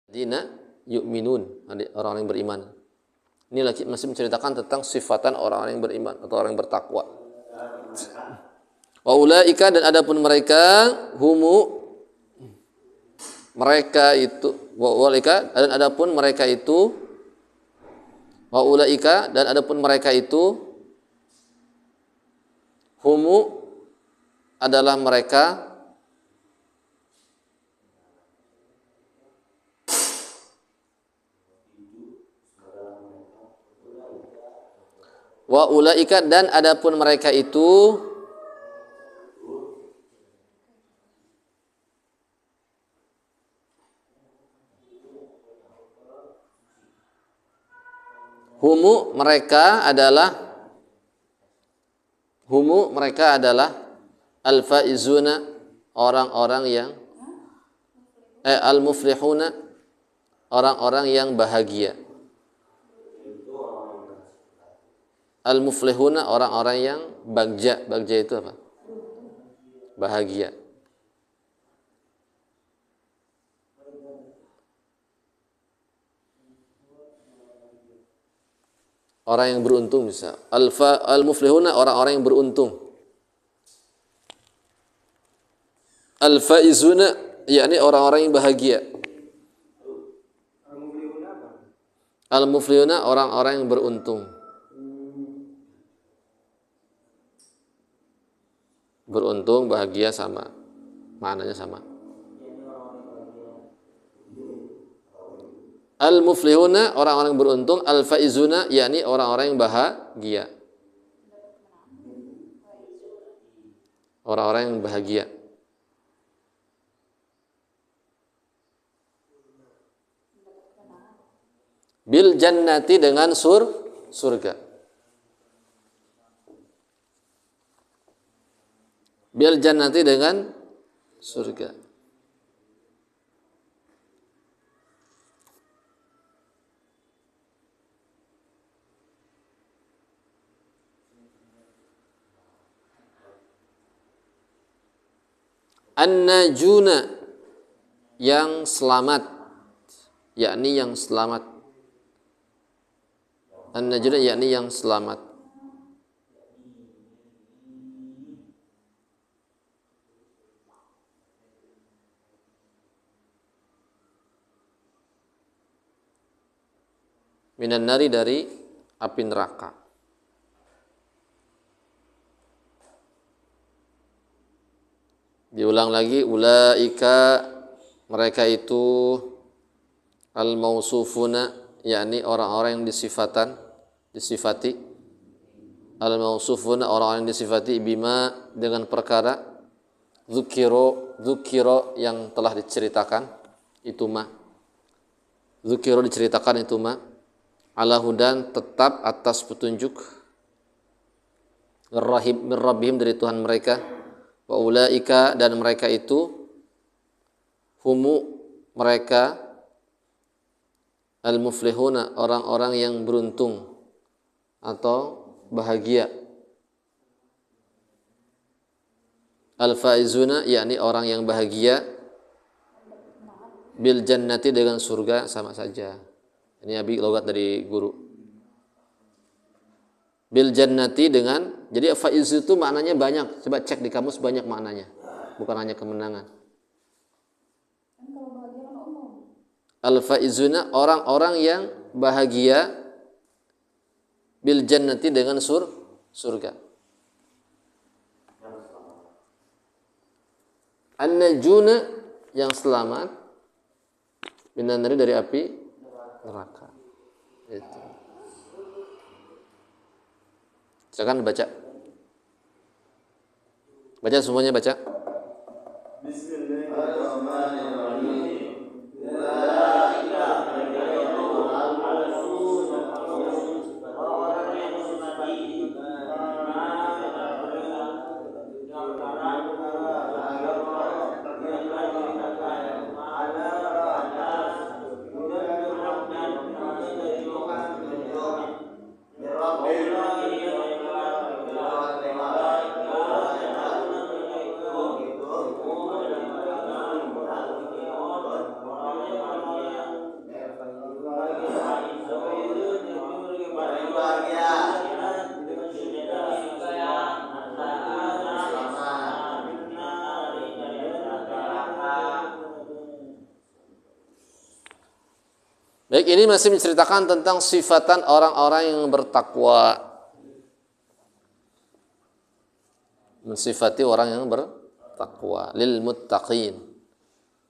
Dina yu'minun, orang-orang yang beriman. Ini lagi masih menceritakan tentang sifatan orang-orang yang beriman atau orang yang bertakwa. Wa ulaika, dan adapun mereka, mereka itu, wa ulaika, dan adapun mereka itu, wa ulaika, dan adapun mereka itu, adalah mereka, wa ulaika, dan adapun mereka itu, mereka adalah al-faizuna, orang-orang yang al-muflihuna, orang-orang yang bahagia. Al-muflihuna, orang-orang yang bagja. Bagja itu apa? Bahagia. Orang yang beruntung bisa. Al-muflihuna, orang-orang yang beruntung. Al-faizuna, yakni orang-orang yang bahagia. Al-muflihuna, orang-orang yang beruntung. Beruntung, bahagia sama. Maknanya sama. Al-muflihuna, orang-orang yang beruntung. Al-faizuna, yakni orang-orang yang bahagia. Orang-orang yang bahagia. Bil jannati, dengan surga. Bil jannati, dengan surga. An-najuna, yang selamat, yakni yang selamat. An-najuna, yakni yang selamat. Minan nari, dari api neraka. Diulang lagi, ulaika, mereka itu, al-mausufuna, yakni orang-orang yang disifati. Al-mausufuna, orang-orang yang disifati, bima, dengan perkara, dzukiro, yang telah diceritakan, itu mah. Dzukiro, diceritakan itu mah. Ala hudan, tetap atas petunjuk. Min rabbihim, dari Tuhan mereka. Wa ulaika, dan mereka itu, mereka, al-muflihuna, orang-orang yang beruntung atau bahagia. Al-faizuna, yakni orang yang bahagia. Bil jannati, dengan surga, sama saja. Ini Abi logat dari guru. Bil jannati, dengan, jadi faiz itu maknanya banyak. Coba cek di kamus, banyak maknanya. Bukan hanya kemenangan. Al-faizuna, orang-orang yang bahagia. Bil jannati, dengan surga. An-najuna, yang selamat. Minan nari, dari api neraka. Itu. Silakan baca. Baca semuanya, baca. Baik, ini masih menceritakan tentang sifatan orang-orang yang bertakwa. Mensifati orang yang bertakwa, lil muttaqin.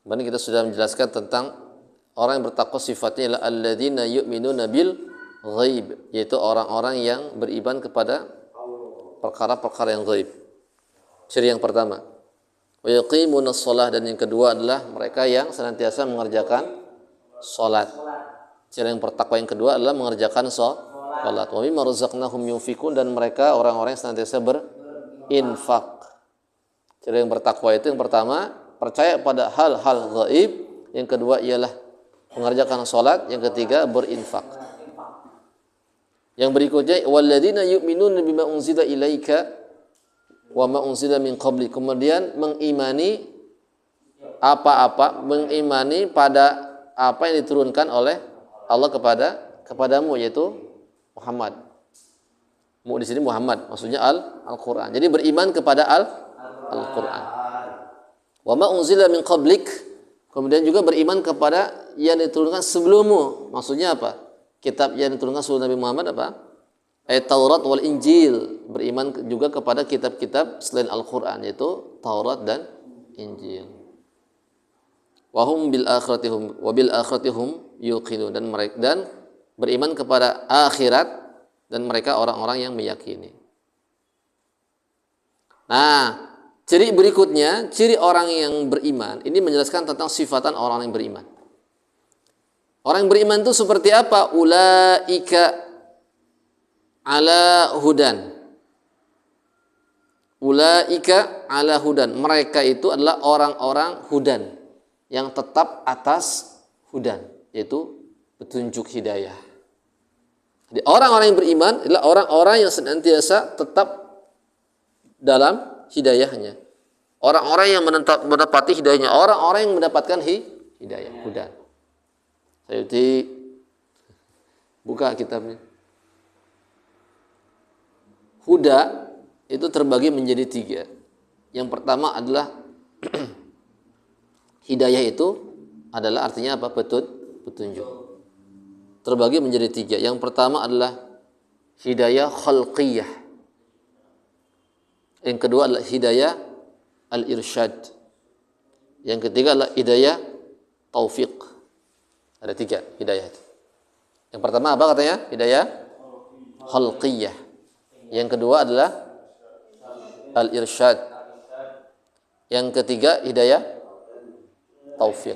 Kemarin kita sudah menjelaskan tentang orang yang bertakwa sifatnya adalah alladzina yu'minuna bil ghaib, yaitu orang-orang yang beriman kepada perkara-perkara yang ghaib. Ciri yang pertama. Wa yuqimunas shalah, dan yang kedua adalah mereka yang senantiasa mengerjakan salat. Ciri yang bertakwa yang kedua adalah mengerjakan salat. Wa mimma razaqnahum yunfikun, dan mereka orang-orang yang senantiasa berinfak. Ciri yang bertakwa itu yang pertama, percaya pada hal-hal gaib. Yang kedua ialah mengerjakan salat. Yang ketiga berinfak. Yang berikutnya walladzina yu'minuna bima unzila ilaika wa ma unzila min qabli. Kemudian mengimani mengimani pada apa yang diturunkan oleh Allah kepadamu, yaitu Muhammad. Di sini Muhammad, maksudnya Al-Qur'an. Jadi beriman kepada Al-Qur'an. Wa ma unzila min qablik, kemudian juga beriman kepada yang diturunkan sebelummu. Maksudnya apa? Kitab yang diturunkan sebelum Nabi Muhammad apa? Taurat wal Injil. Beriman juga kepada kitab-kitab selain Al-Qur'an, yaitu Taurat dan Injil. Wa hum bil akhirati hum yuqinun, dan beriman kepada akhirat, dan mereka orang-orang yang meyakini. Nah, ciri berikutnya, ciri orang yang beriman, ini menjelaskan tentang sifatan orang yang beriman. Orang yang beriman itu seperti apa? Ulaika ala hudan. Ulaika ala hudan. Mereka itu adalah orang-orang hudan, yang tetap atas hudan, yaitu petunjuk hidayah. Jadi orang-orang yang beriman adalah orang-orang yang senantiasa tetap dalam hidayahnya. Orang-orang yang mendapati hidayahnya, orang-orang yang mendapatkan hidayah, hudan. Sayuti buka kitabnya. Huda itu terbagi menjadi 3. Yang pertama adalah hidayah itu adalah artinya apa? Petunjuk. Terbagi menjadi 3. Yang pertama adalah hidayah khalqiyah. Yang kedua adalah hidayah al-irsyad. Yang ketiga adalah hidayah taufiq. Ada 3 hidayah itu. Yang pertama apa katanya? Hidayah khalqiyah. Yang kedua adalah al-irsyad. Yang ketiga hidayah taufiq.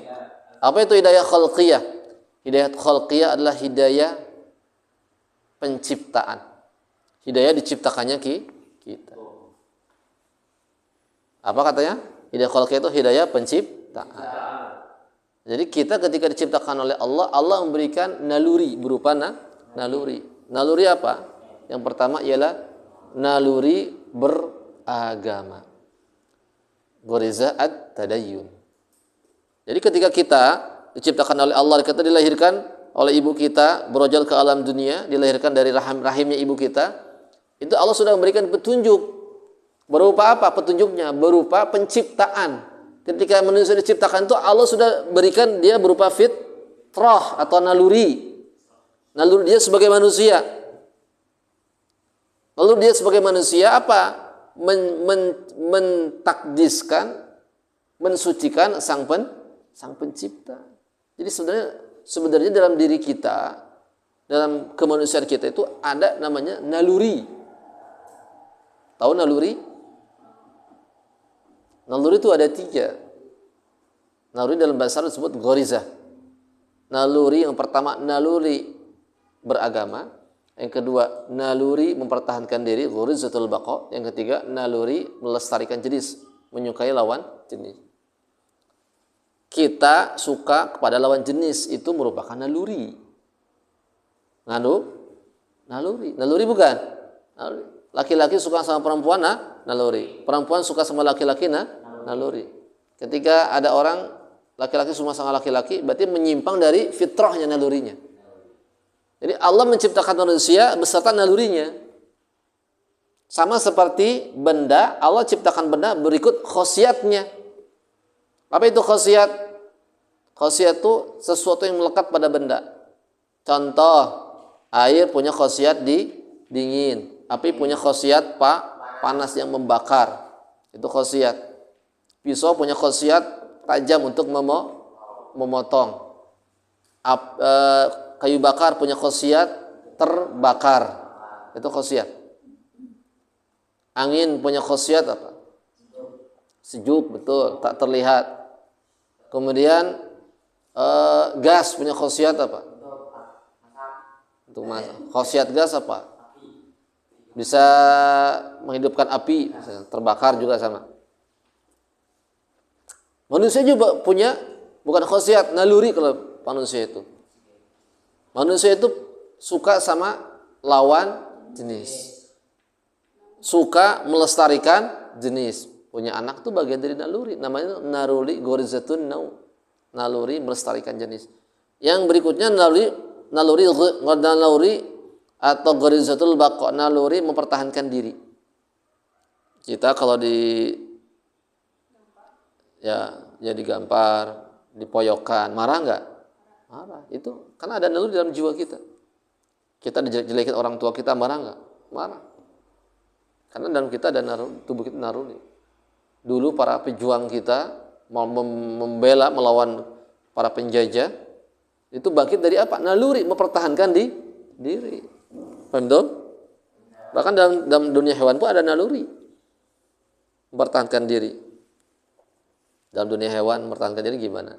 Apa itu hidayah khalqiyah? Hidayah khalqiyah adalah hidayah penciptaan. Hidayah diciptakannya kita. Apa katanya? Hidayah khalqiyah itu hidayah penciptaan. Jadi kita ketika diciptakan oleh Allah, Allah memberikan naluri berupa naluri. Naluri apa? Yang pertama ialah naluri beragama. Ghariza at-tadayyun. Jadi ketika kita diciptakan oleh Allah, kita dilahirkan oleh ibu kita, berojol ke alam dunia, dilahirkan dari rahimnya ibu kita, itu Allah sudah memberikan petunjuk. Berupa apa petunjuknya? Berupa penciptaan. Ketika manusia diciptakan itu Allah sudah berikan dia berupa fitrah atau naluri. Naluri dia sebagai manusia. Lalu dia sebagai manusia apa? Mentakdiskan, mensucikan sang pencipta. Jadi sebenarnya dalam diri kita, dalam kemanusiaan kita itu ada namanya naluri. Tahu naluri? Naluri itu ada 3. Naluri dalam bahasa Arab disebut gharizah. Naluri yang pertama naluri beragama, yang kedua naluri mempertahankan diri, gharizatul baqa, yang ketiga naluri melestarikan jenis, menyukai lawan jenis. Kita suka kepada lawan jenis itu merupakan naluri. Naluri. Naluri bukan? Naluri. Laki-laki suka sama perempuan, naluri. Perempuan suka sama laki-laki, naluri. Ketika ada orang laki-laki suka sama laki-laki, berarti menyimpang dari fitrahnya, nalurinya. Jadi Allah menciptakan manusia beserta nalurinya. Sama seperti benda, Allah ciptakan benda berikut khasiatnya. Apa itu khasiat? Khasiat itu sesuatu yang melekat pada benda. Contoh, air punya khasiat dingin, api punya khasiat panas yang membakar. Itu khasiat. Pisau punya khasiat tajam untuk memotong. Kayu bakar punya khasiat terbakar. Itu khasiat. Angin punya khasiat apa? Sejuk, betul, tak terlihat. Kemudian gas punya khasiat apa? Untuk masak. Khasiat gas apa? Bisa menghidupkan api, terbakar juga sama. Manusia juga punya bukan khasiat, naluri kalau manusia itu. Manusia itu suka sama lawan jenis. Suka melestarikan jenis. Punya anak itu bagian dari naluri, namanya naluri gorizatun naluri melestarikan jenis. Yang berikutnya naluri atau gorizatul baqa, naluri mempertahankan diri. Kita kalau digampar, dipoyokan, marah enggak? Marah. Itu karena ada naluri dalam jiwa kita. Kita dijelekin orang tua kita, marah enggak? Marah. Karena dalam kita ada naluri, tubuh kita naluri. Dulu para pejuang kita membela melawan para penjajah itu bangkit dari apa? Naluri mempertahankan diri. Paham tuh? Bahkan dalam dunia hewan pun ada naluri mempertahankan diri. Dalam dunia hewan mempertahankan diri gimana?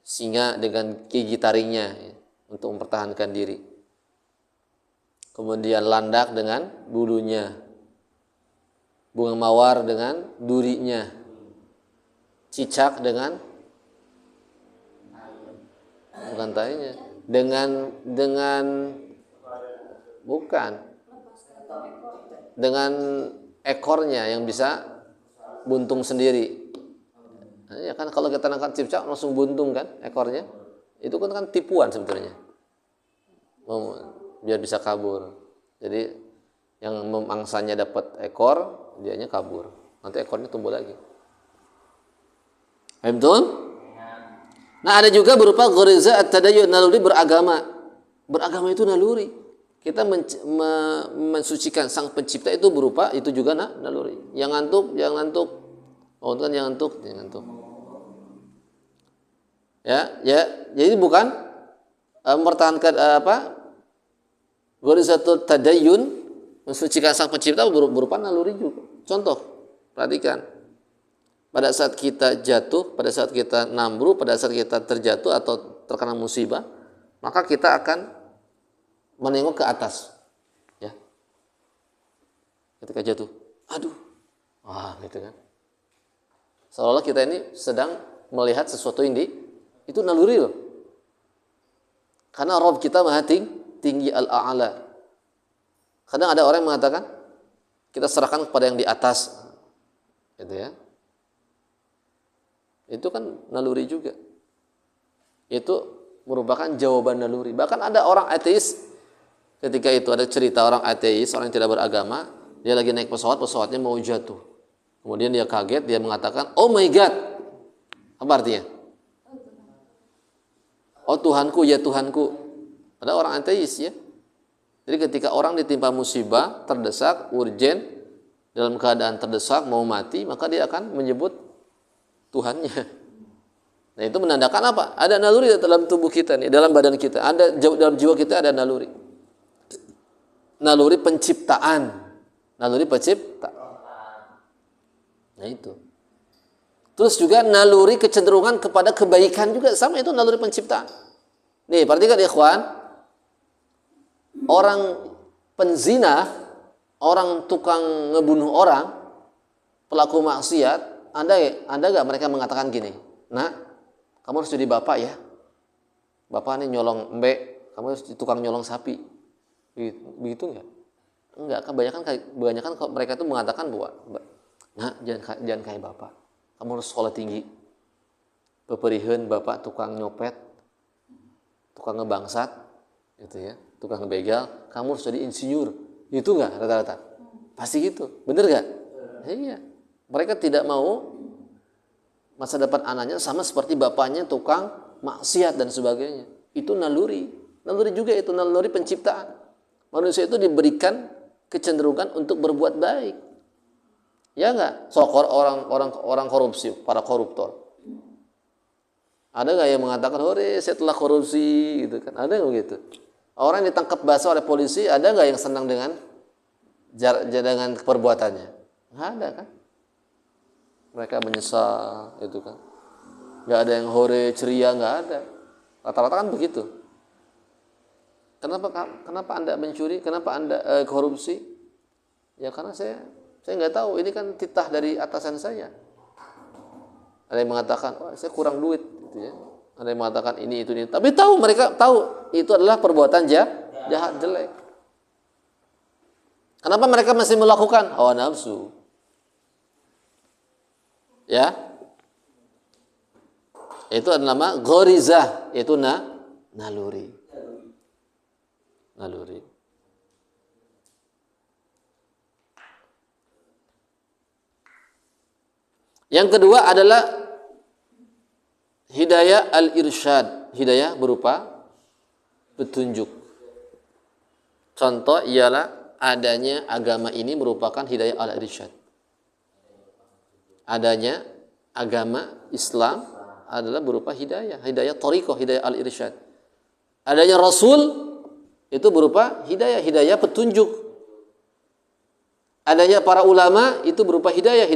Singa dengan gigi taringnya untuk mempertahankan diri. Kemudian landak dengan bulunya. Bunga mawar dengan durinya, cicak dengan bukan tainya, dengan ekornya yang bisa buntung sendiri. Nah, ya kan kalau kita nangkap cicak langsung buntung kan ekornya, itu kan tipuan sebetulnya, biar bisa kabur. Jadi yang memangsanya dapat ekor, dianya kabur. Nanti ekornya tumbuh lagi. Betul? Nah, ada juga berupa ghariza at-tadayyun, naluri beragama. Beragama itu naluri. Kita mensucikan Sang Pencipta itu berupa itu juga naluri. Yang ngantuk. Oh, kan yang ngantuk. Ya. Jadi bukan mempertahankan gharizatul tadayyun, mensucikan Sang Pencipta berupa naluri juga. Contoh, perhatikan. Pada saat kita jatuh, pada saat kita nambruk, pada saat kita terjatuh atau terkena musibah, maka kita akan menengok ke atas. Ya. Ketika jatuh, aduh. Wah, gitu kan. Seolah-olah kita ini sedang melihat sesuatu yang itu naluri loh. Karena Rabb kita Maha tinggi al-a'la. Kadang ada orang yang mengatakan kita serahkan kepada yang di atas, gitu ya. Itu kan naluri juga. Itu merupakan jawaban naluri. Bahkan ada orang ateis, ketika itu ada cerita orang ateis, orang yang tidak beragama, dia lagi naik pesawatnya mau jatuh. Kemudian dia kaget, dia mengatakan, "Oh my God." Apa artinya? Oh Tuhanku, ya Tuhanku. Ada orang ateis ya. Jadi ketika orang ditimpa musibah, terdesak, urgen, dalam keadaan terdesak, mau mati, maka dia akan menyebut Tuhannya. Nah itu menandakan apa? Ada naluri dalam tubuh kita nih, dalam badan kita. Dalam jiwa kita ada naluri. Naluri penciptaan. Nah itu. Terus juga naluri kecenderungan kepada kebaikan juga sama, itu naluri penciptaan. Nih, perhatikan ikhwan. Orang penzina, orang tukang ngebunuh orang, pelaku maksiat, ada gak mereka mengatakan gini, "Nah, kamu harus jadi bapak ya. Bapak ini nyolong mbek, kamu harus tukang nyolong sapi." Begitu enggak? Enggak, kebanyakan mereka itu mengatakan bahwa, "Nah, jangan kayak bapak. Kamu harus sekolah tinggi. Beperiheun bapak tukang nyopet, tukang ngebangsat, gitu ya. Tukang ngebegal, kamu harus jadi insinyur." Itu enggak rata-rata? Pasti gitu. Bener enggak? Iya. Mereka tidak mau masa depan anaknya sama seperti bapaknya tukang maksiat dan sebagainya. Itu naluri Naluri juga itu, naluri penciptaan. Manusia itu diberikan kecenderungan untuk berbuat baik. Ya enggak? So, orang korupsi, para koruptor. Ada nggak yang mengatakan, "Hore, saya telah korupsi," gitu kan? Ada nggak begitu? Orang yang ditangkap basah oleh polisi, ada nggak yang senang dengan perbuatannya? Nggak ada kan? Mereka menyesal, itu kan? Nggak ada yang hore ceria, nggak ada. Rata-rata kan begitu. Kenapa Anda mencuri? Kenapa Anda korupsi? Ya karena saya nggak tahu. Ini kan titah dari atasan saya. Ada yang mengatakan, "Oh, saya kurang duit," gitu ya. Ada yang mengatakan ini itu ini. Tapi mereka tahu itu adalah perbuatan jahat jelek. Kenapa mereka masih melakukan? Hawa nafsu. Ya. Itu adalah nama ghorizah, itu naluri. Naluri. Yang kedua adalah hidayah al-irsyad. Hidayah berupa petunjuk. Contoh ialah adanya agama ini merupakan hidayah al-irsyad. Adanya agama Islam adalah berupa hidayah thariqah, hidayah al-irsyad. Adanya Rasul itu berupa hidayah petunjuk. Adanya para ulama itu berupa hidayah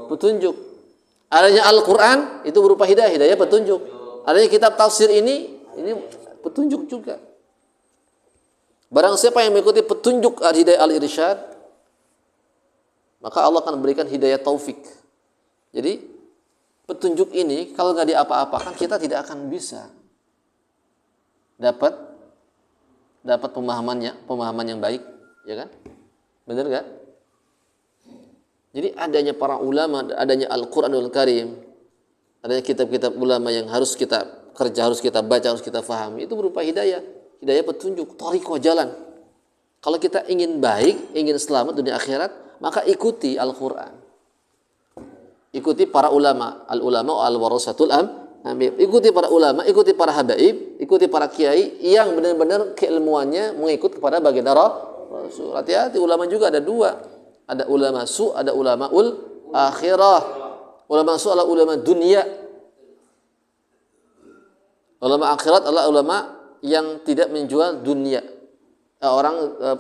petunjuk. Adanya Al-Quran itu berupa hidayah petunjuk. Adanya kitab tafsir ini petunjuk juga. Barang siapa yang mengikuti petunjuk hidayah al-irsyad, maka Allah akan berikan hidayah taufik. Jadi petunjuk ini kalau nggak diapa-apakan, kita tidak akan bisa dapat pemahaman yang baik, ya kan? Benar nggak? Jadi adanya para ulama, adanya Al-Quranul Karim, adanya kitab-kitab ulama yang harus kita kerja, harus kita baca, harus kita fahami, itu berupa hidayah petunjuk, thariqah jalan. Kalau kita ingin baik, ingin selamat dunia akhirat, maka ikuti Al-Quran. Ikuti para ulama, al-ulama al-warasatul anbiya. Ikuti para ulama, ikuti para habaib, ikuti para kiai yang benar-benar keilmuannya mengikut kepada baginda Rasul. Hati-hati, ulama juga ada dua. Ada ulama su, ada ulama akhirah. Ulama su adalah ulama dunia. Ulama akhirat adalah ulama yang tidak menjual dunia.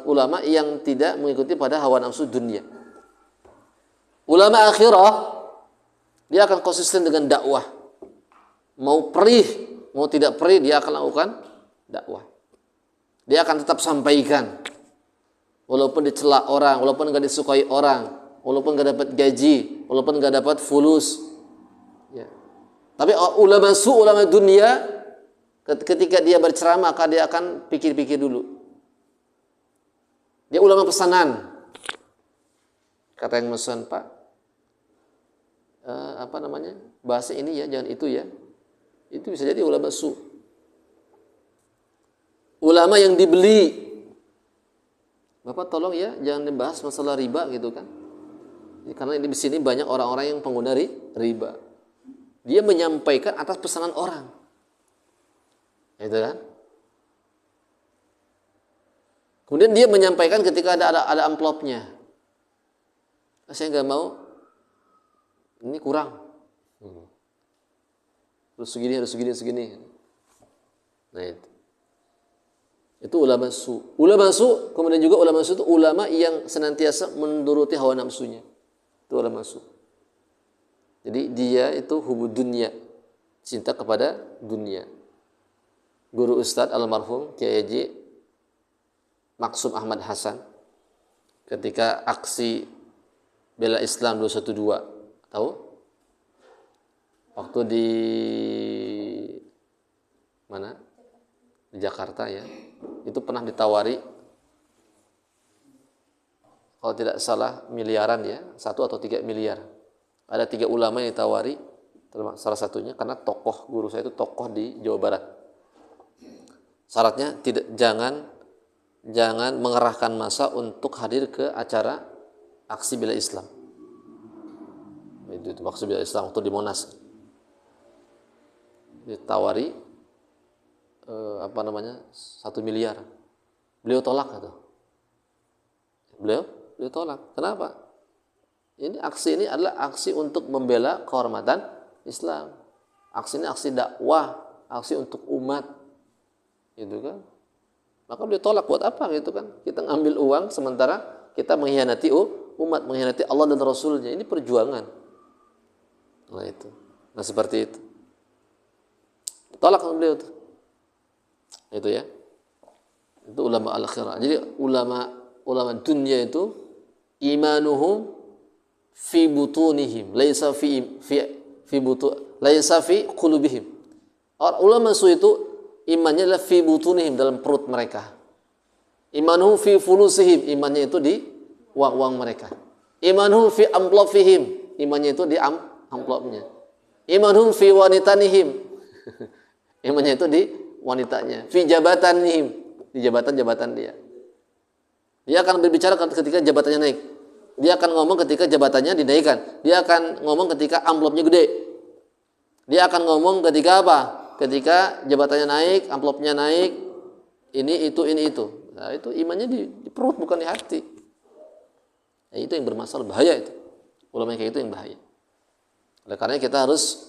Ulama yang tidak mengikuti pada hawa nafsu dunia. Ulama akhirah, dia akan konsisten dengan dakwah. Mau perih, mau tidak perih, dia akan lakukan dakwah. Dia akan tetap sampaikan. Walaupun dicela orang, walaupun nggak disukai orang, walaupun nggak dapat gaji, walaupun nggak dapat fulus. Ya. Tapi ulama dunia, ketika dia berceramah, maka dia akan pikir-pikir dulu. Dia ulama pesanan. Kata yang pesan, "Pak, bahasa ini ya, jangan itu ya." Itu bisa jadi ulama su. Ulama yang dibeli. "Bapak tolong ya, jangan dibahas masalah riba," gitu kan. Karena di sini banyak orang-orang yang pengguna riba. Dia menyampaikan atas pesanan orang. Itu kan? Kemudian dia menyampaikan ketika ada amplopnya. "Saya nggak mau, ini kurang. Harus segini. Nah itu ulama su. Ulama su, kemudian juga ulama su itu ulama yang senantiasa menuruti hawa nafsunya. Itu ulama su. Jadi dia itu hubud dunia, cinta kepada dunia. Guru Ustadz almarhum Kiai Haji Maksum Ahmad Hasan ketika aksi bela Islam 212, tahu? Waktu di mana? Di Jakarta ya. Itu pernah ditawari, kalau tidak salah miliaran ya, 1 atau 3 miliar. Ada 3 ulama yang ditawari, salah satunya karena guru saya itu tokoh di Jawa Barat. Syaratnya jangan mengerahkan massa untuk hadir ke acara aksi bela Islam. Itu aksi bela Islam waktu di Monas. Ditawari apa namanya 1 miliar. Beliau tolak atau beliau tolak. Kenapa? Aksi ini adalah aksi untuk membela kehormatan Islam. Aksi ini aksi dakwah, aksi untuk umat, gitu kan? Maka beliau tolak. Buat apa gitu kan? Kita ngambil uang sementara kita mengkhianati umat, mengkhianati Allah dan Rasulnya. Ini perjuangan. Nah itu. Nah seperti itu. Tolak beliau itu. Itu ya. Itu ulama al-akhirah. Jadi ulama dunia itu imanuhum fi butunihim, laisa fi qulubihim. Ulama su itu imannya adalah fi butunihim, dalam perut mereka. Imanuhum fi fulusihim, imannya itu di uang-uang mereka. Imanuhum fi amplofihim, imannya itu di amplopnya. Imanuhum fi wanitanihim, imannya itu di wanitanya. Fi jabatanihim, di jabatan-jabatan dia. Dia akan berbicara ketika jabatannya naik. Dia akan ngomong ketika jabatannya dinaikkan. Dia akan ngomong ketika amplopnya gede. Dia akan ngomong ketika apa? Ketika jabatannya naik, amplopnya naik, ini itu. Nah, itu imannya di perut, bukan di hati. Nah, itu yang bermasalah, bahaya itu. Ulama kayak itu yang bahaya. Oleh karena kita harus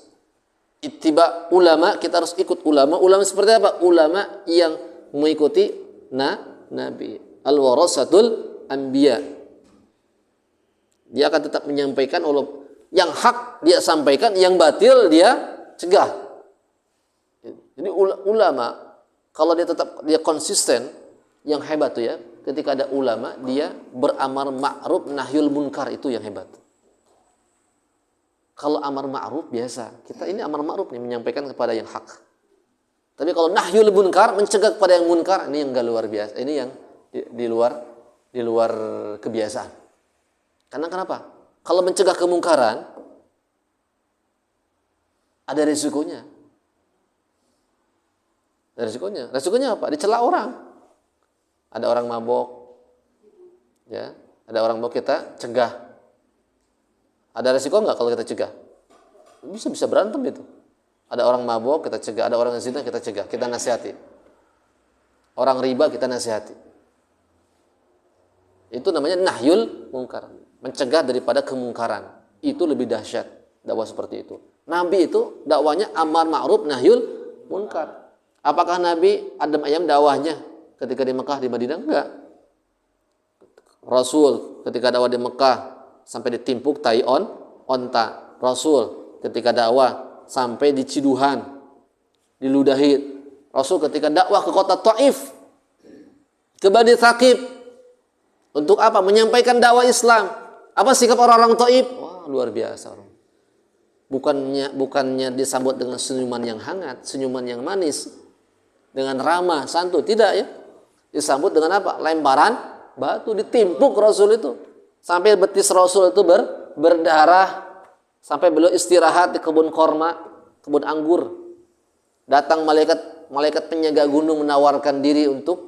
ittiba ulama, kita harus ikut ulama. Ulama seperti apa? Ulama yang mengikuti Nabi. Al-warasatul anbiya. Dia akan tetap menyampaikan yang hak dia sampaikan, yang batil dia cegah. Jadi ulama kalau dia konsisten, yang hebat tuh ya, ketika ada ulama dia beramar ma'ruf nahyul munkar, itu yang hebat. Kalau amar ma'ruf biasa, kita ini amar ma'ruf nih, menyampaikan kepada yang hak. Tapi kalau nahyul munkar, mencegah kepada yang munkar, ini yang enggak luar biasa. Ini yang di luar kebiasaan. Karena kenapa? Kalau mencegah kemungkaran, ada risikonya. Ada risikonya. Risikonya apa? Dicela orang. Ada orang mabok, ya, ada orang mabok, kita cegah. Ada risiko nggak kalau kita cegah? Bisa berantem itu. Ada orang mabok, kita cegah. Ada orang zina, kita cegah. Kita nasihati. Orang riba, kita nasihati. Itu namanya nahyul munkar. Mencegah daripada kemungkaran. Itu lebih dahsyat dakwah seperti itu. Nabi itu dakwanya amar ma'ruf nahyul munkar. Apakah Nabi adem ayam dakwahnya ketika di Mekah, di Madinah? Enggak. Rasul ketika dakwah di Mekah sampai ditimpuk tai onta. Rasul ketika dakwah sampai di Ciduhan, diludahi. Rasul ketika dakwah ke kota Taif, ke Bani Thaqif, untuk apa? Menyampaikan dakwah Islam. Apa sikap orang-orang Taif? Wah, luar biasa. Bukannya disambut dengan senyuman yang hangat, senyuman yang manis, dengan ramah, santun, tidak ya. Disambut dengan apa? Lemparan batu, ditimpuk Rasul itu. Sampai betis Rasul itu berdarah, sampai beliau istirahat di kebun korma, kebun anggur. Datang malaikat penjaga gunung menawarkan diri untuk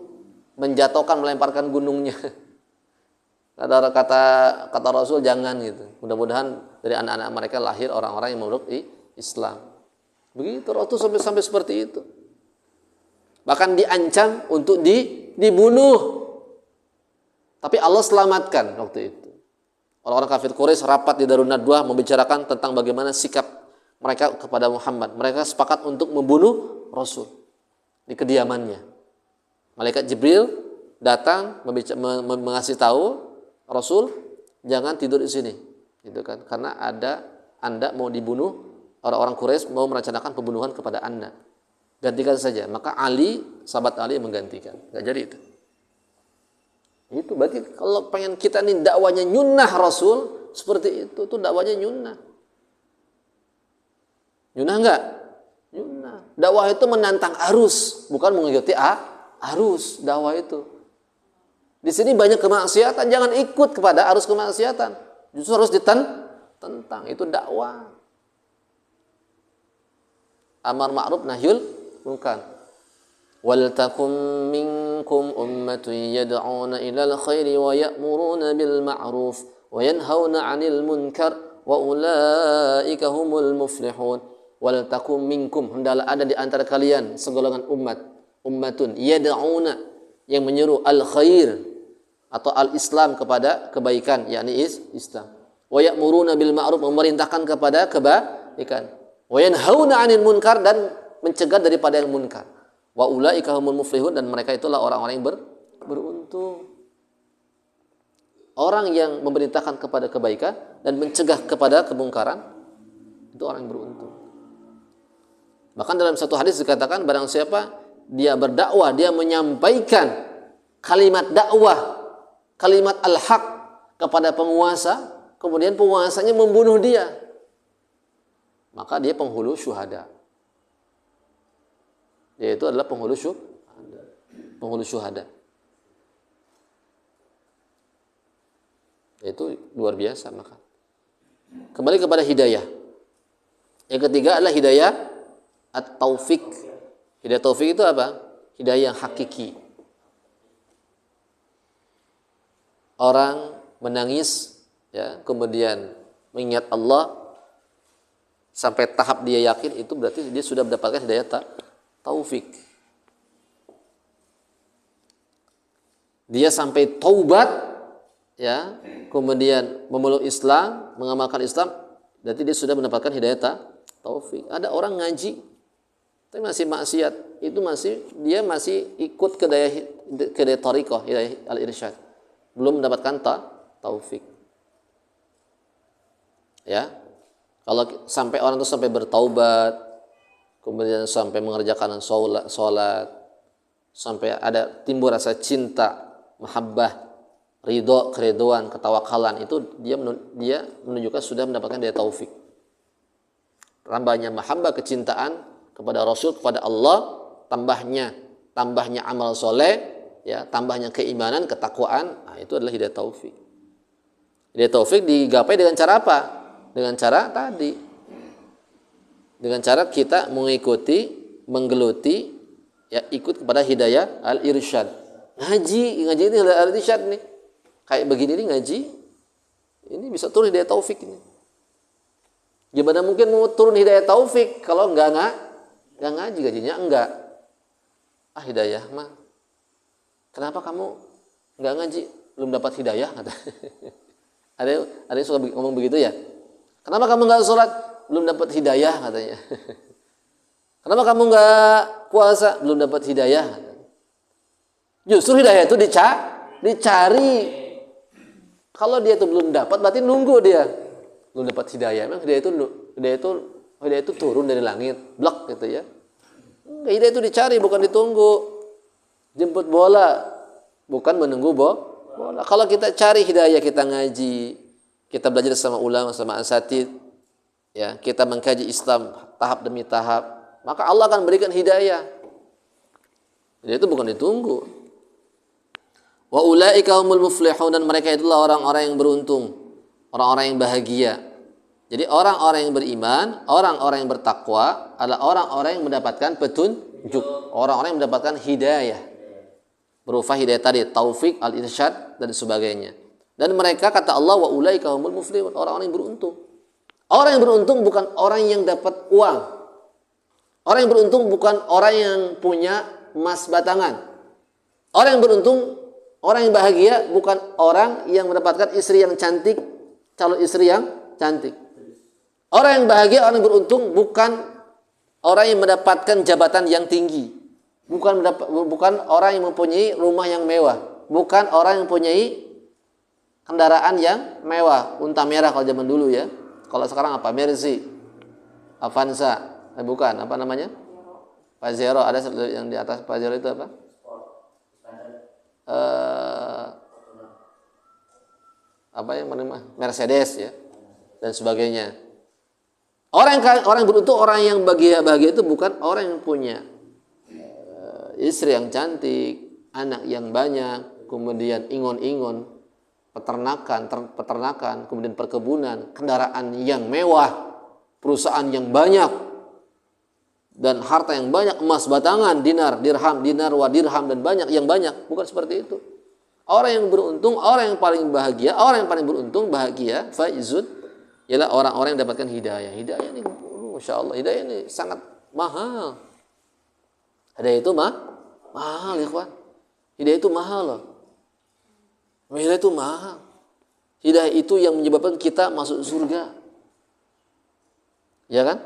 menjatuhkan, melemparkan gunungnya. Kata Rasul, jangan gitu. Mudah-mudahan dari anak-anak mereka lahir orang-orang yang memeluk Islam. Begitu Rasul sampai seperti itu. Bahkan diancam untuk dibunuh. Tapi Allah selamatkan waktu itu. Orang-orang kafir Quraisy rapat di Darun Nadwah membicarakan tentang bagaimana sikap mereka kepada Muhammad. Mereka sepakat untuk membunuh Rasul di kediamannya. Malaikat Jibril datang mengasih tahu Rasul, jangan tidur di sini, gitu kan? Karena Anda mau dibunuh, orang-orang Quraisy mau merencanakan pembunuhan kepada Anda. Gantikan saja. Maka Ali, sahabat Ali menggantikan. Nggak jadi itu. Itu berarti kalau pengen kita nih dakwanya nyunnah Rasul, seperti itu tuh dakwanya nyunnah. Nyunnah enggak? Nyunnah. Dakwah itu menantang arus, bukan mengikuti arus dakwah itu. Di sini banyak kemaksiatan, jangan ikut kepada arus kemaksiatan. Justru harus ditentang. Itu dakwah. Amar ma'ruf nahyul munkar. Wal takum minkum ummatun yad'una ilal khairi wa ya'muruna bil ma'ruf wa yanhauna 'anil munkar wa ulaika humul muflihun. Wal takum minkum, hendaklah ada di antara kalian segolongan umat ummatun yad'una, yang menyuruh al-khair atau al-islam kepada kebaikan, yakni Islam. Wa ya'muruna bil ma'ruf, memerintahkan kepada kebaikan. Wa yanhauna 'anil munkar, dan mencegah daripada yang munkar. Wa ulaika humul muflihun, dan mereka itulah orang-orang yang beruntung. Orang yang memerintahkan kepada kebaikan dan mencegah kepada kemungkaran, itu orang yang beruntung. Bahkan dalam satu hadis dikatakan, barang siapa dia berdakwah, dia menyampaikan kalimat dakwah, kalimat al-haq kepada penguasa, kemudian penguasanya membunuh dia, maka dia penghulu syuhada. Dia itu adalah penghulu syuhada. Itu luar biasa. Maka kembali kepada hidayah. Yang ketiga adalah hidayah at-taufik. Hidayah taufik itu apa? Hidayah yang hakiki. Orang menangis, ya, kemudian mengingat Allah sampai tahap dia yakin, itu berarti dia sudah mendapatkan hidayah taufik. Dia sampai taubat, ya, kemudian memeluk Islam, mengamalkan Islam, berarti dia sudah mendapatkan hidayah taufik. Ada orang ngaji tapi masih maksiat, itu dia masih ikut ke daya thariqah, hidayah al-irsyad, belum mendapatkan taufik. Ya, kalau sampai orang itu sampai bertaubat, kemudian sampai mengerjakan sholat, sampai ada timbul rasa cinta, mahabbah, ridho, keridhoan, ketawakalan, itu dia menunjukkan sudah mendapatkan daya taufik. Tambahnya mahabbah, kecintaan kepada Rasul, kepada Allah, tambahnya amal soleh, ya, tambahnya keimanan, ketakwaan, nah, itu adalah hidayah taufik. Hidayah taufik digapai dengan cara apa? Dengan cara tadi, dengan cara kita mengikuti, menggeluti, ya, ikut kepada hidayah al-irsyad. Ngaji ini al-irsyad nih. Kayak begini nih ngaji, ini bisa turun hidayah taufik ini. Gimana mungkin mau turun hidayah taufik kalau enggak ngaji, gajinya enggak. Hidayah mah. Kenapa kamu enggak ngaji? Belum dapat hidayah, kata. Ada yang suka ngomong begitu ya. Kenapa kamu enggak sholat? Belum dapat hidayah, katanya. Kenapa kamu enggak puasa? Belum dapat hidayah. Justru hidayah itu dicari. Kalau dia itu belum dapat, berarti nunggu dia. Belum dapat hidayah. Memang hidayah itu turun dari langit, blok gitu ya. Hidayah itu dicari, bukan ditunggu. Jemput bola, bukan menunggu bola. Kalau kita cari hidayah, kita ngaji, kita belajar sama ulama, sama asatid, ya, kita mengkaji Islam tahap demi tahap, maka Allah akan berikan hidayah. Hidayah itu bukan ditunggu. Wa ulaika humul muflihun, dan mereka itulah orang-orang yang beruntung, orang-orang yang bahagia. Jadi orang-orang yang beriman, orang-orang yang bertakwa adalah orang-orang yang mendapatkan petunjuk, orang-orang yang mendapatkan hidayah. Berupa hidayah tadi, taufik, al-irsyad, dan sebagainya. Dan mereka, kata Allah, wa ulaika humul muflihun, orang-orang yang beruntung. Orang yang beruntung bukan orang yang dapat uang. Orang yang beruntung bukan orang yang punya emas batangan. Orang yang beruntung, orang yang bahagia bukan orang yang mendapatkan istri yang cantik, calon istri yang cantik. Orang yang bahagia, orang yang beruntung bukan orang yang mendapatkan jabatan yang tinggi, bukan orang yang mempunyai rumah yang mewah, bukan orang yang mempunyai kendaraan yang mewah, unta merah kalau zaman dulu ya. Kalau sekarang apa? Mercy, Avanza, bukan, apa namanya? Pajero, ada yang di atas Pajero itu apa? Apa yang menerima? Mercedes ya, dan sebagainya. Orang yang beruntung, orang yang bahagia itu bukan orang yang punya istri yang cantik, anak yang banyak, kemudian ingon-ingon, peternakan, kemudian perkebunan, kendaraan yang mewah, perusahaan yang banyak, dan harta yang banyak, emas batangan, dinar wa dirham, dan yang banyak. Bukan seperti itu. Orang yang beruntung, orang yang paling bahagia, orang yang paling beruntung, bahagia, faizun, ialah orang-orang yang dapatkan hidayah. Hidayah ini, Masya Allah, hidayah ini sangat mahal. Hidayah itu Mahal ya kawan. Hidayah itu mahal loh. Hidayah itu mahal. Hidayah itu yang menyebabkan kita masuk surga. Ya kan?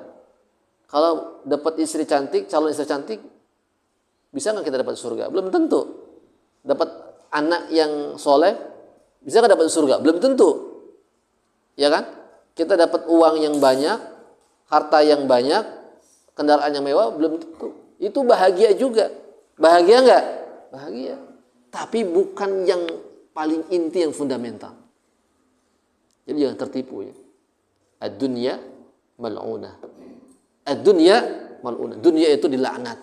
Kalau dapat istri cantik, calon istri cantik, bisa nggak kita dapat surga? Belum tentu. Dapat anak yang soleh, bisa nggak dapat surga? Belum tentu. Ya kan? Kita dapat uang yang banyak, harta yang banyak, kendaraan yang mewah, belum tentu. Itu bahagia juga. Bahagia nggak? Bahagia. Tapi bukan yang paling inti, yang fundamental. Jadi jangan tertipu ya. Ad-dunya mal'unah. Ad-dunya mal'unah. Dunia itu dilaknat.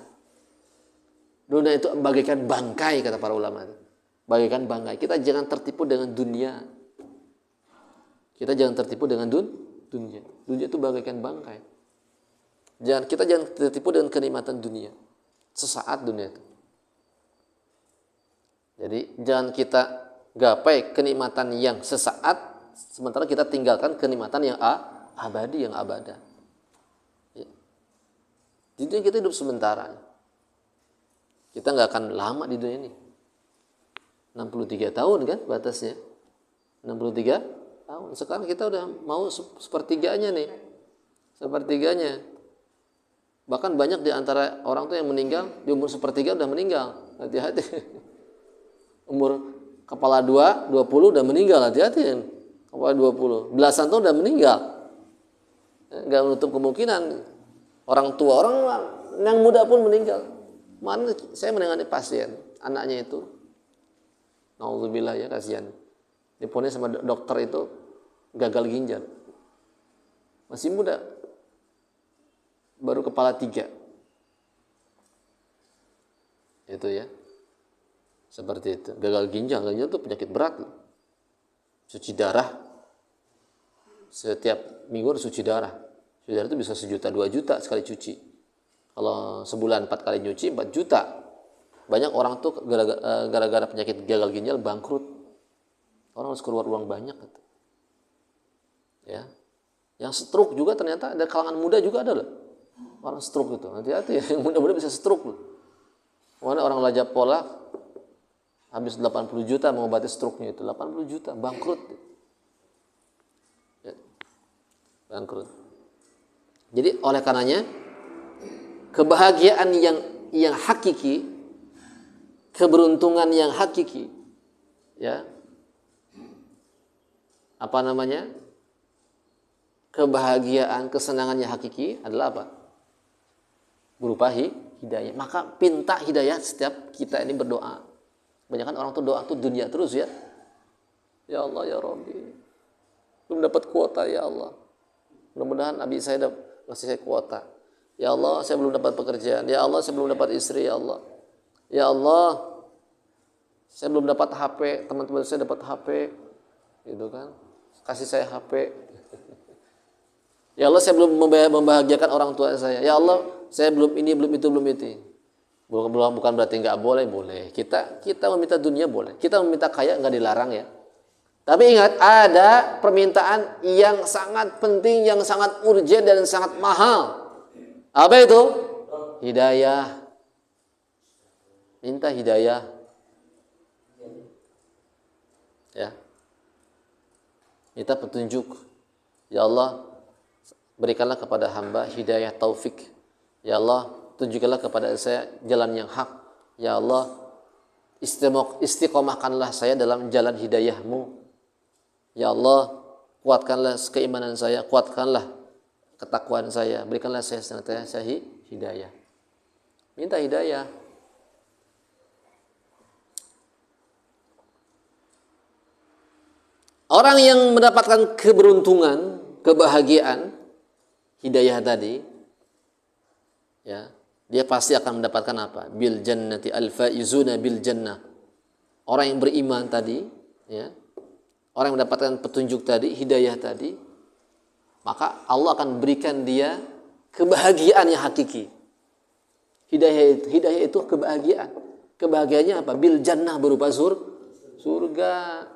Dunia itu bagaikan bangkai, kata para ulama. Bagaikan bangkai. Kita jangan tertipu dengan dunia. Kita jangan tertipu dengan dunia. Dunia itu bagaikan bangkai. Kita jangan tertipu dengan kenikmatan dunia. Sesaat dunia itu. Jadi jangan kita gapai kenikmatan yang sesaat, sementara kita tinggalkan kenikmatan yang abadi, yang abada. Ya. Di dunia kita hidup sementara. Kita nggak akan lama di dunia ini. 63 tahun kan batasnya. 63 tahun. Sekarang kita udah mau sepertiganya nih. Sepertiganya. Bahkan banyak di antara orang tuh yang meninggal di umur sepertiga udah meninggal. Hati-hati. Umur kepala 20 udah meninggal, hati-hati. Kepala 20, belasan tahun udah meninggal. Enggak menutup kemungkinan orang tua, orang yang muda pun meninggal. Mana saya menangani pasien, anaknya itu naudzubillah ya, kasihan. Diponis sama dokter itu gagal ginjal. Masih muda. Baru kepala 3. Itu ya. Seperti itu. Gagal ginjal itu penyakit berat. Cuci darah. Setiap minggu harus cuci darah. Cuci darah itu bisa 1 juta, 2 juta sekali cuci. Kalau sebulan 4 kali nyuci 4 juta. Banyak orang tuh gara-gara penyakit gagal ginjal bangkrut. Orang harus keluar uang banyak gitu. Ya. Yang stroke juga ternyata ada kalangan muda juga ada loh. Orang stroke itu, hati-hati ya, yang muda-muda bisa stroke loh. Mana orang Raja Pola habis 80 juta mengobati stroke-nya itu, 80 juta bangkrut. Ya. Bangkrut. Jadi oleh karenanya kebahagiaan yang hakiki, keberuntungan yang hakiki, ya. Apa namanya? Kebahagiaan, kesenangan yang hakiki adalah apa? Berupa hidayah. Maka pinta hidayah setiap kita ini berdoa. Kebanyakan orang tuh doa tuh dunia terus ya. Ya Allah ya Rabbi, belum dapat kuota ya Allah. Mudah-mudahan Abi saya ngasih saya kuota. Ya Allah saya belum dapat pekerjaan. Ya Allah saya belum dapat istri ya Allah. Ya Allah saya belum dapat HP, teman-teman saya dapat HP. Gitu kan. Kasih saya HP. Ya Allah saya belum membahagiakan orang tua saya. Ya Allah saya belum ini, belum itu, belum itu. Bukan berarti nggak boleh, boleh. Kita meminta dunia boleh. Kita meminta kaya nggak dilarang ya. Tapi ingat, ada permintaan yang sangat penting, yang sangat urgent dan sangat mahal. Apa itu? Hidayah. Minta hidayah. Ya. Minta petunjuk. Ya Allah, berikanlah kepada hamba hidayah taufik. Ya Allah, tunjukkanlah kepada saya jalan yang hak. Ya Allah, istiqomahkanlah saya dalam jalan hidayah-Mu. Ya Allah, kuatkanlah keimanan saya, kuatkanlah ketakwaan saya, berikanlah saya senantiasa hidayah. Minta hidayah. Orang yang mendapatkan keberuntungan, kebahagiaan, hidayah tadi, ya, dia pasti akan mendapatkan apa? Bil jannati al-faizuna bil jannah. Orang yang beriman tadi, ya, orang yang mendapatkan petunjuk tadi, hidayah tadi, maka Allah akan berikan dia kebahagiaan yang hakiki. Hidayah itu kebahagiaan. Kebahagiaannya apa? Bil jannah, berupa surga.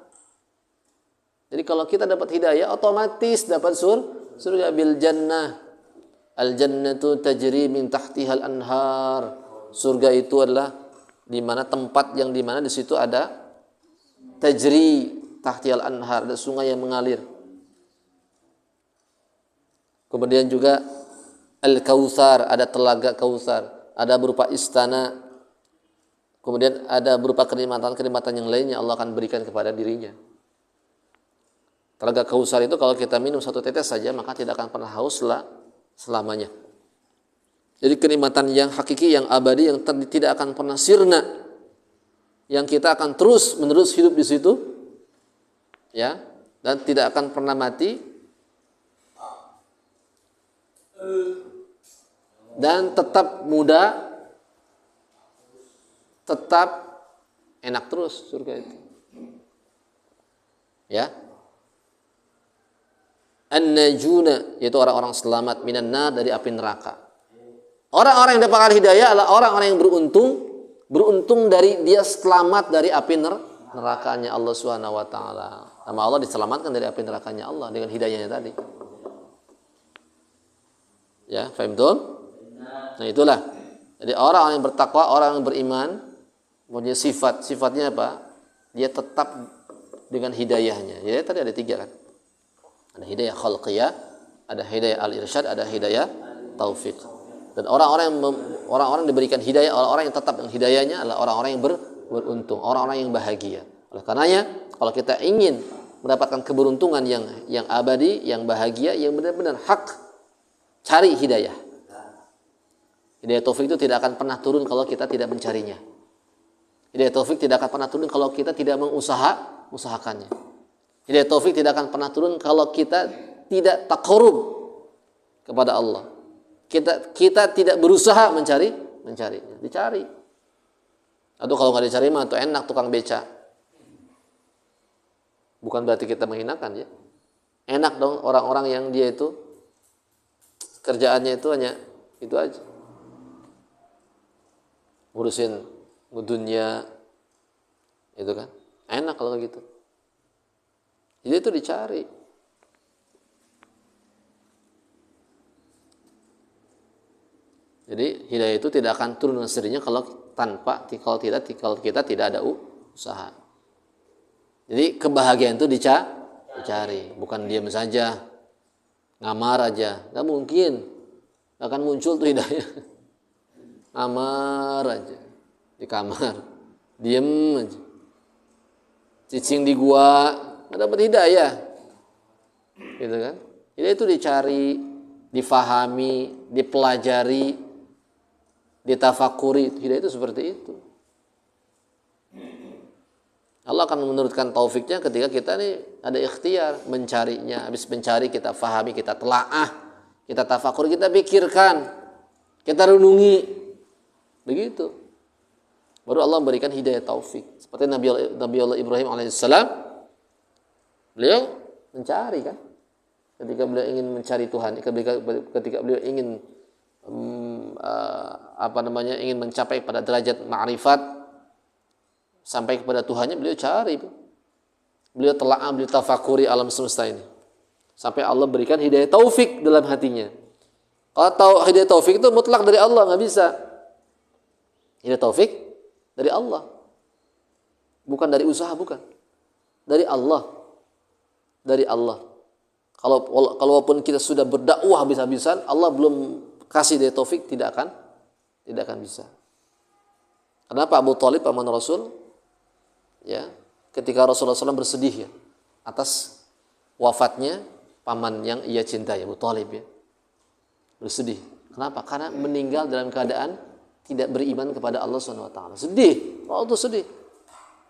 Jadi kalau kita dapat hidayah, otomatis dapat surga. Bil jannah. Al jannatu tajri min tahtihal anhar. Surga itu adalah di mana tempat yang di mana di situ ada tajri tahtiyal anhar, ada sungai yang mengalir. Kemudian juga Al-Kautsar, ada telaga Kautsar, ada berupa istana. Kemudian ada berupa kenikmatan-kenikmatan yang lainnya Allah akan berikan kepada dirinya. Telaga Kautsar itu kalau kita minum satu tetes saja maka tidak akan pernah haus selamanya. Jadi kenikmatan yang hakiki, yang abadi, yang tidak akan pernah sirna, yang kita akan terus menerus hidup di situ, ya, dan tidak akan pernah mati, dan tetap muda, tetap enak terus surga itu. Ya. An-najuna, yaitu orang-orang selamat minan nar, dari api neraka. Orang-orang yang dapat hidayah adalah orang-orang yang beruntung dari dia selamat dari api nerakanya Allah Subhanahu wa taala. Sama Allah diselamatkan dari api nerakanya Allah dengan hidayahnya tadi. Ya, paham tuh? Nah, itulah. Jadi orang yang bertakwa, orang yang beriman, punya sifatnya apa? Dia tetap dengan hidayahnya. Ya, tadi ada 3 kan. Ada hidayah khalqiyah, ada hidayah al-irsyad, ada hidayah taufik. Dan orang-orang diberikan hidayah, orang-orang yang tetap dengan hidayahnya adalah orang-orang yang beruntung, orang-orang yang bahagia. Oleh karenanya, kalau kita ingin mendapatkan keberuntungan yang abadi, yang bahagia, yang benar-benar hak, cari hidayah. Hidayah taufik itu tidak akan pernah turun kalau kita tidak mencarinya. Hidayah taufik tidak akan pernah turun kalau kita tidak mengusahakannya. Hidayah taufik tidak akan pernah turun kalau kita tidak taqarrub kepada Allah. Kita tidak berusaha mencarinya, dicari. Atau kalau nggak dicari mah tuh enak tukang beca. Bukan berarti kita menghinakan ya. Enak dong orang-orang yang dia itu kerjaannya itu hanya itu aja. Ngurusin dunia itu kan. Enak kalau gitu. Jadi itu dicari. Jadi hidayah itu tidak akan turun dengan sendirinya kalau kita tidak ada usaha. Jadi kebahagiaan itu dicari, bukan diam saja, ngamar aja, nggak mungkin, nggak akan muncul tuh hidayah. Ngamar aja di kamar, diem aja, cicing di gua, nggak dapat hidayah, gitu kan? Hidayah itu dicari, difahami, dipelajari, ditafakuri. Hidayah itu seperti itu. Allah akan menurunkan taufiknya ketika kita nih ada ikhtiar mencarinya. Habis mencari kita fahami, kita telaah, kita tafakuri, kita pikirkan, kita renungi. Begitu. Baru Allah memberikan hidayah taufik. Seperti Nabi Allah Ibrahim alaihissalam, beliau mencari kan. Ketika beliau ingin mencari Tuhan, ketika beliau ingin ingin mencapai pada derajat ma'rifat, sampai kepada Tuhannya, beliau cari, beliau telaah, beliau tafakuri alam semesta ini, sampai Allah berikan hidayah taufik dalam hatinya. Kalau hidayah taufik itu mutlak dari Allah, nggak bisa. Hidayah taufik dari Allah, bukan dari usaha, bukan, dari Allah, dari Allah. Kalaupun kita sudah berdakwah habis-habisan, Allah belum kasih hidayah taufik, tidak akan bisa. Kenapa Abu Thalib paman Rasul, ya, ketika Rasulullah SAW bersedih ya atas wafatnya paman yang ia cintai, Abu Thalib ya, bersedih. Kenapa? Karena meninggal dalam keadaan tidak beriman kepada Allah SWT. Sedih, itu sedih.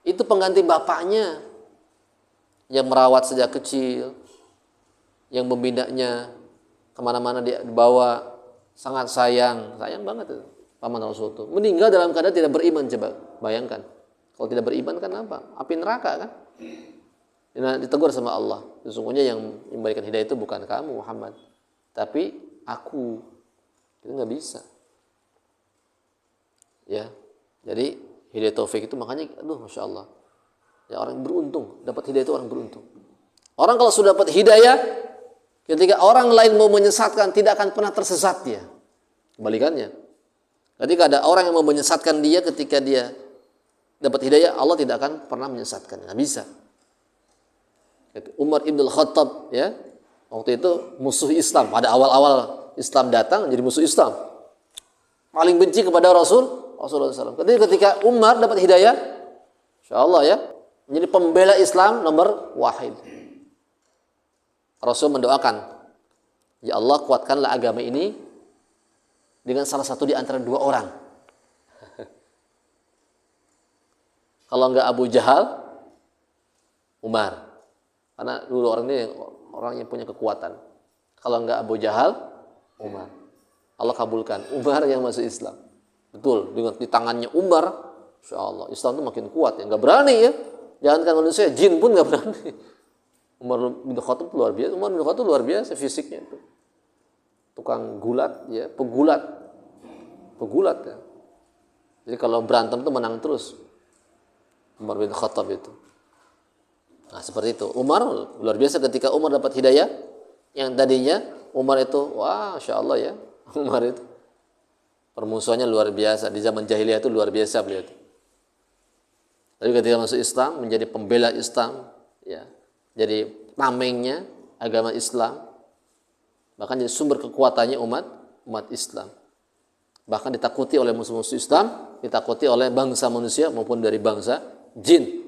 Itu pengganti bapaknya yang merawat sejak kecil, yang membinanya kemana-mana dia dibawa, sangat sayang banget itu paman Rasul itu. Meninggal dalam keadaan tidak beriman, coba bayangkan. Kalau tidak beriman kan apa? Api neraka kan? Nah, ditegur sama Allah. Sesungguhnya yang memberikan hidayah itu bukan kamu Muhammad, tapi aku. Itu nggak bisa. Ya, jadi hidayah taufik itu makanya, masya Allah. Ya, orang beruntung dapat hidayah itu orang beruntung. Orang kalau sudah dapat hidayah, ketika orang lain mau menyesatkan, tidak akan pernah tersesat dia. Kebalikannya. Ketika ada orang yang mau menyesatkan dia ketika dia dapat hidayah, Allah tidak akan pernah menyesatkan. Nggak bisa. Umar ibn Khattab, ya, waktu itu musuh Islam. Pada awal-awal Islam datang, jadi musuh Islam. Paling benci kepada Rasulullah SAW. Ketika Umar dapat hidayah, insya Allah ya, menjadi pembela Islam nomor wahid. Rasul mendoakan, ya Allah kuatkanlah agama ini dengan salah satu di antara dua orang. Kalau enggak Abu Jahal, Umar. Karena dulu orang yang punya kekuatan. Kalau enggak Abu Jahal, Umar. Allah kabulkan Umar yang masuk Islam. Betul, dengan di tangannya Umar, insya Allah Islam itu makin kuat ya. Enggak berani ya. Jangankan manusia, jin pun enggak berani. Umar bin Khattab luar biasa. Umar bin Khattab luar biasa fisiknya itu. Tukang gulat ya, pegulat ya. Jadi kalau berantem itu menang terus. Umar bin Khattab itu. Nah, seperti itu. Umar luar biasa ketika Umar dapat hidayah, yang tadinya Umar itu, wah, Masya Allah ya. Umar itu permusuhannya luar biasa. Di zaman jahiliyah itu luar biasa beliau itu. Tapi ketika masuk Islam, menjadi pembela Islam, ya, jadi tamengnya agama Islam, bahkan jadi sumber kekuatannya umat Islam. Bahkan ditakuti oleh musuh-musuh Islam, ditakuti oleh bangsa manusia maupun dari bangsa jin.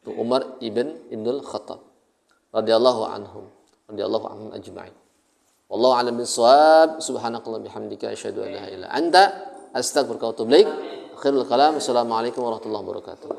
Itu Umar ibn Khattab radhiyallahu anhum ajma'in. Wallahu a'lam bissawab. Subhanakallah bihamdika asyhadu an la ilaha illa anta astaghfiruka wa atubu ilaik. Akhirul kalam. Assalamualaikum warahmatullahi wabarakatuh.